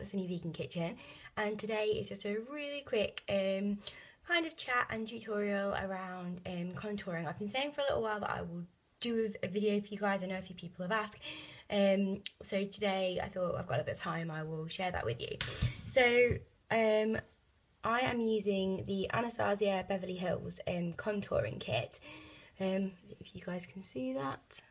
the Sunny Vegan Kitchen, and today is just a really quick kind of chat and tutorial around contouring. I've been saying for a little while that I will do a video for you guys. I know a few people have asked, so today I thought I've got a bit of time, I will share that with you. So I am using the Anastasia Beverly Hills contouring kit. If you guys can see that.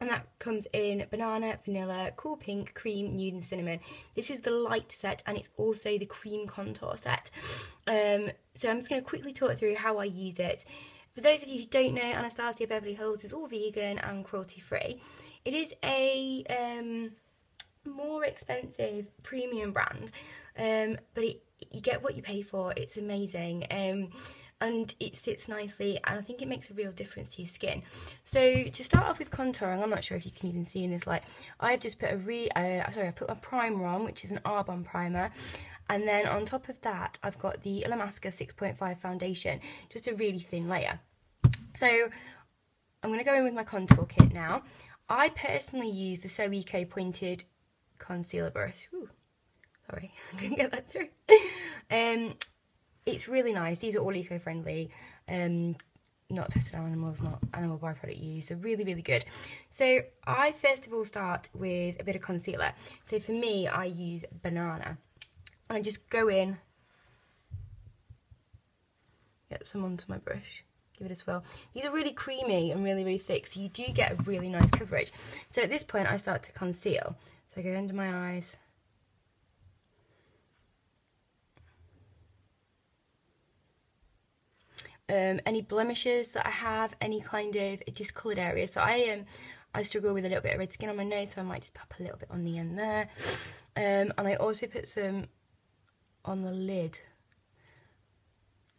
And that comes in banana, vanilla, cool pink, cream, nude and cinnamon. This is the light set and it's also the cream contour set. So I'm just going to quickly talk through how I use it. For those of you who don't know, Anastasia Beverly Hills is all vegan and cruelty free. It is a more expensive premium brand, but you get what you pay for. It's amazing. And it sits nicely, and I think it makes a real difference to your skin. So to start off with contouring, I'm not sure if you can even see in this light, I've just put I put my primer on, which is an Arbonne primer, and then on top of that I've got the Illamasqua 6.5 foundation, just a really thin layer. So I'm going to go in with my contour kit now. I personally use the So Eco pointed concealer brush. Ooh, sorry, I couldn't get that through. It's really nice. These are all eco-friendly, not tested on animals, not animal byproduct use. They're really, really good. So I first of all start with a bit of concealer. So for me, I use banana. And I just go in, get some onto my brush, give it a swirl. These are really creamy and really, really thick, so you do get a really nice coverage. So at this point, I start to conceal. So I go under my eyes. Any blemishes that I have, any kind of discoloured areas. So I struggle with a little bit of red skin on my nose, so I might just pop a little bit on the end there. And I also put some on the lid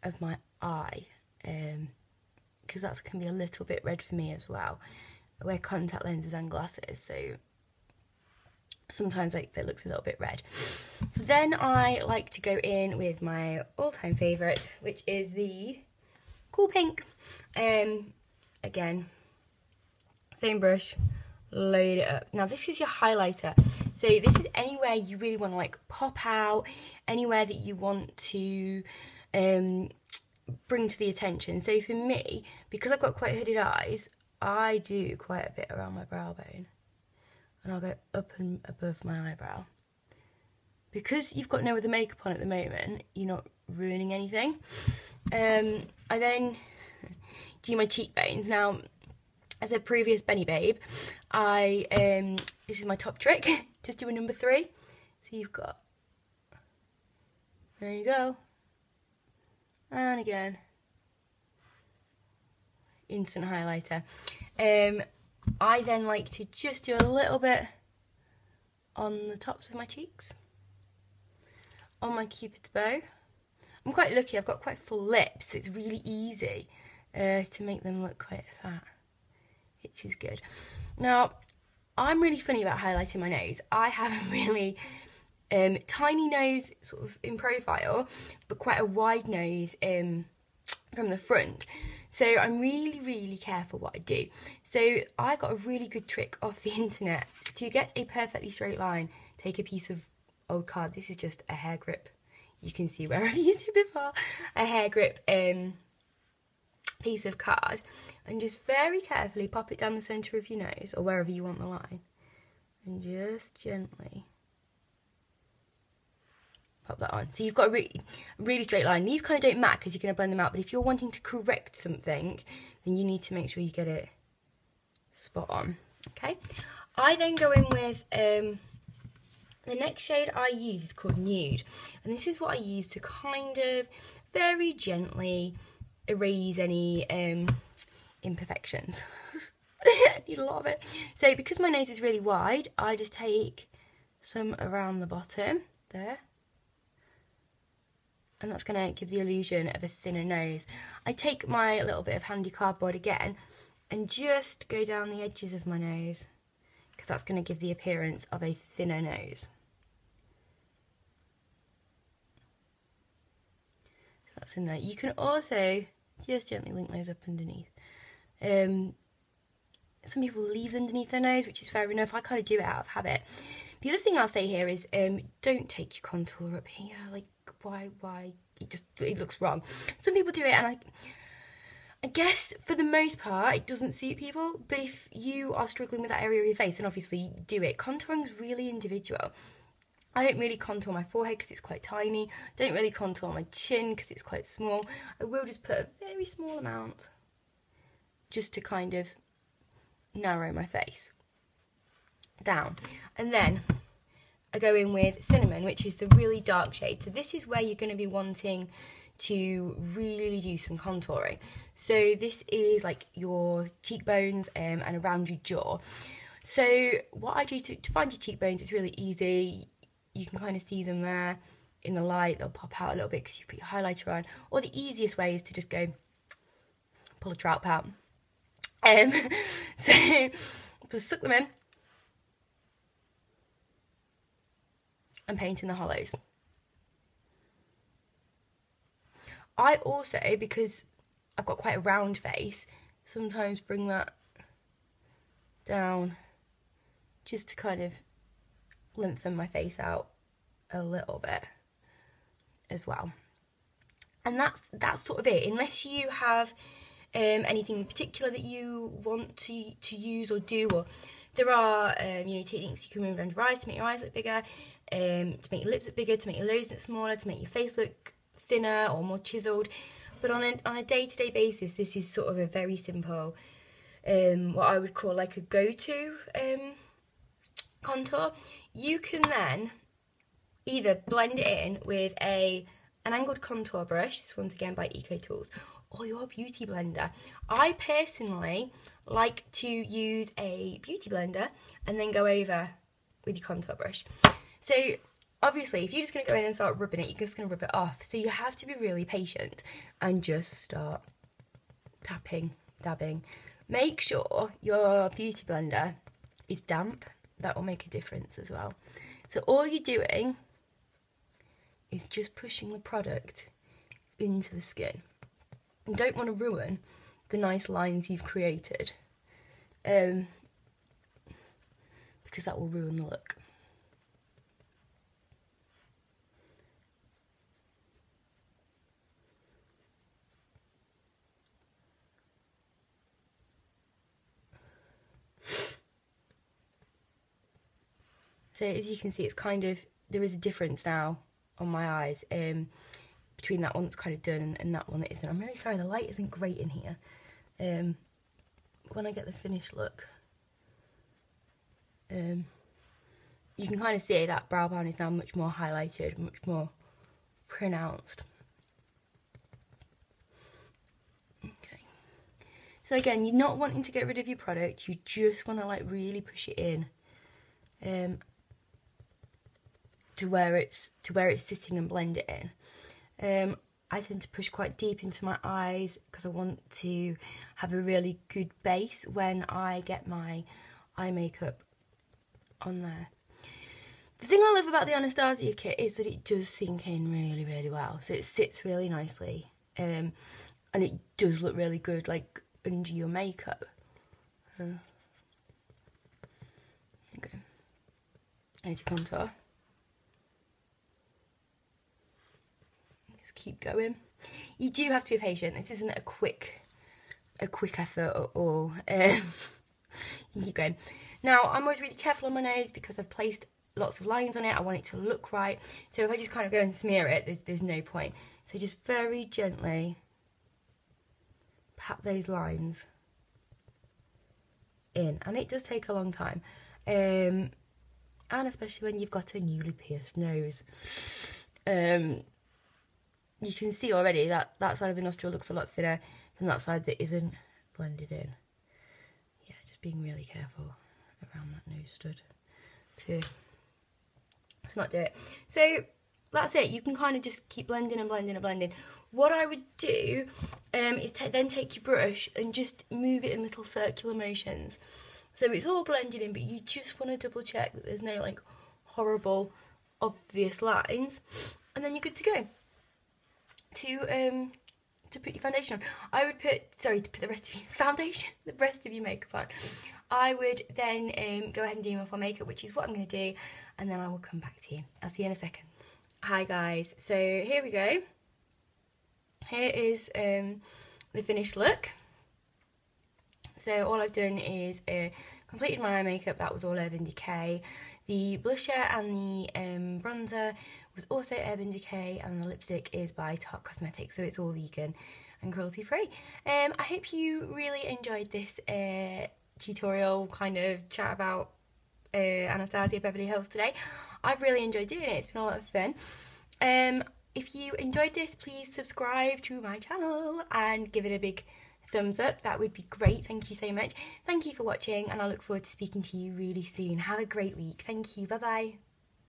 of my eye, because that can be a little bit red for me as well. I wear contact lenses and glasses, so sometimes it looks a little bit red. So then I like to go in with my all-time favourite, which is the cool pink. Again, same brush, load it up. Now this is your highlighter, so this is anywhere you really want to like pop out, anywhere that you want to bring to the attention. So for me, because I've got quite hooded eyes, I do quite a bit around my brow bone, and I'll go up and above my eyebrow. Because you've got no other makeup on at the moment, you're not ruining anything. I then do my cheekbones. Now, as a previous Benny Babe, this is my top trick. Just do a number 3. So you've got, there you go. And again, instant highlighter. I then like to just do a little bit on the tops of my cheeks, on my cupid's bow. I'm quite lucky, I've got quite full lips, so it's really easy to make them look quite fat, which is good. Now, I'm really funny about highlighting my nose. I have a really tiny nose sort of in profile, but quite a wide nose from the front. So I'm really, really careful what I do. So I got a really good trick off the internet. To get a perfectly straight line, take a piece of old card. This is just a hair grip. You can see where I've used it before. A hair grip piece of card, and just very carefully pop it down the centre of your nose, or wherever you want the line, and just gently pop that on. So you've got a really straight line. These kind of don't matter because you're going to blend them out, but if you're wanting to correct something, then you need to make sure you get it spot on. Okay, I then go in with the next shade I use is called Nude, and this is what I use to kind of very gently erase any imperfections. I need a lot of it. So because my nose is really wide, I just take some around the bottom there, and that's going to give the illusion of a thinner nose. I take my little bit of handy cardboard again and just go down the edges of my nose, because that's going to give the appearance of a thinner nose. So that's in there. You can also just gently link those up underneath. Some people leave underneath their nose, which is fair enough. I kind of do it out of habit. The other thing I'll say here is don't take your contour up here. Like, why? It looks wrong. Some people do it, and I guess for the most part it doesn't suit people, but if you are struggling with that area of your face, then obviously do it. Contouring is really individual. I don't really contour my forehead because it's quite tiny. I don't really contour my chin because it's quite small. I will just put a very small amount just to kind of narrow my face down. And then I go in with Cinnamon, which is the really dark shade. So this is where you're going to be wanting to really do some contouring. So this is like your cheekbones and around your jaw. So what I do to find your cheekbones, it's really easy. You can kind of see them there in the light. They'll pop out a little bit because you put your highlighter on. Or the easiest way is to just go pull a trout out. So just suck them in and paint in the hollows. I also, because I've got quite a round face, sometimes bring that down just to kind of lengthen my face out a little bit as well. And that's sort of it, unless you have anything in particular that you want to use or do, or there are techniques you can move around your eyes to make your eyes look bigger, to make your lips look bigger, to make your nose look smaller, to make your face look thinner or more chiseled. But on a day-to-day basis, this is sort of a very simple, what I would call like a go-to contour. You can then either blend it in with an angled contour brush, this one's again by Eco Tools, or your beauty blender. I personally like to use a beauty blender and then go over with your contour brush. So obviously, if you're just going to go in and start rubbing it, you're just going to rub it off. So you have to be really patient and just start tapping, dabbing. Make sure your beauty blender is damp. That will make a difference as well. So all you're doing is just pushing the product into the skin. You don't want to ruin the nice lines you've created, because that will ruin the look. So as you can see, it's kind of, there is a difference now on my eyes between that one that's kind of done and that one that isn't. I'm really sorry, the light isn't great in here. But when I get the finished look, you can kind of see that brow bone is now much more highlighted, much more pronounced. Okay. So again, you're not wanting to get rid of your product, you just want to like really push it in. To where it's sitting and blend it in. I tend to push quite deep into my eyes because I want to have a really good base when I get my eye makeup on there. The thing I love about the Anastasia kit is that it does sink in really, really well. So it sits really nicely, and it does look really good like under your makeup. Okay. There's your contour. Keep going. You do have to be patient. This isn't a quick effort at all. You keep going. Now I'm always really careful on my nose because I've placed lots of lines on it. I want it to look right. So if I just kind of go and smear it, there's no point. So just very gently pat those lines in, and it does take a long time, and especially when you've got a newly pierced nose. You can see already that that side of the nostril looks a lot thinner than that side that isn't blended in. Yeah, just being really careful around that nose stud to not do it. So that's it. You can kind of just keep blending and blending and blending. What I would do is then take your brush and just move it in little circular motions. So it's all blended in, but you just want to double check that there's no like horrible obvious lines, and then you're good to go. to put your foundation on. I would put, sorry, to put the rest of your foundation, the rest of your makeup on. I would then go ahead and do my full makeup, which is what I'm going to do, and then I will come back to you. I'll see you in a second. Hi guys, so here we go. Here is the finished look. So all I've done is completed my eye makeup. That was all Urban Decay. The blusher and the bronzer was also Urban Decay, and the lipstick is by Tarte Cosmetics, so it's all vegan and cruelty free. I hope you really enjoyed this tutorial kind of chat about Anastasia Beverly Hills today. I've really enjoyed doing it. It's been a lot of fun. If you enjoyed this, please subscribe to my channel and give it a big thumbs up. That would be great. Thank you so much. Thank you for watching, and I look forward to speaking to you really soon. Have a great week. Thank you. Bye bye.